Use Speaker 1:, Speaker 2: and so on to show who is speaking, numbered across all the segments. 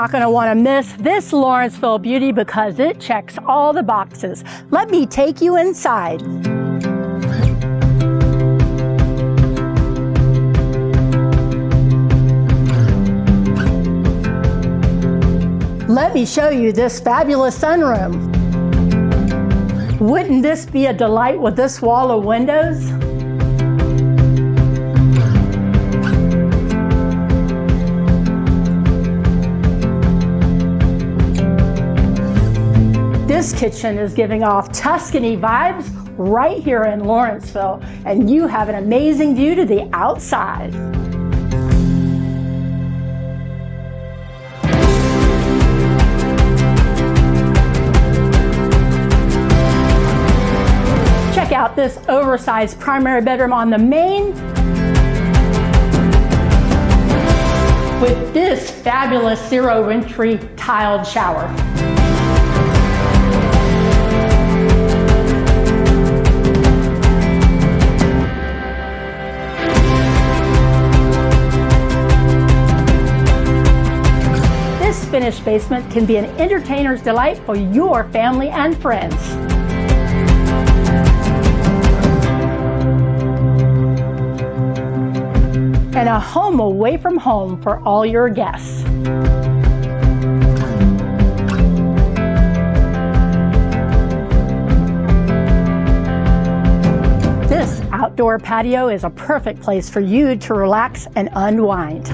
Speaker 1: not going to want to miss this Lawrenceville beauty because it checks all the boxes. Let me take you inside. Let me show you this fabulous sunroom. Wouldn't this be a delight with this wall of windows? This kitchen is giving off Tuscany vibes right here in Lawrenceville, and you have an amazing view to the outside. Check out this oversized primary bedroom on the main with this fabulous zero entry tiled shower. This finished basement can be an entertainer's delight for your family and friends. And a home away from home for all your guests. This outdoor patio is a perfect place for you to relax and unwind.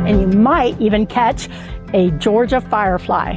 Speaker 1: And you might even catch a Georgia firefly.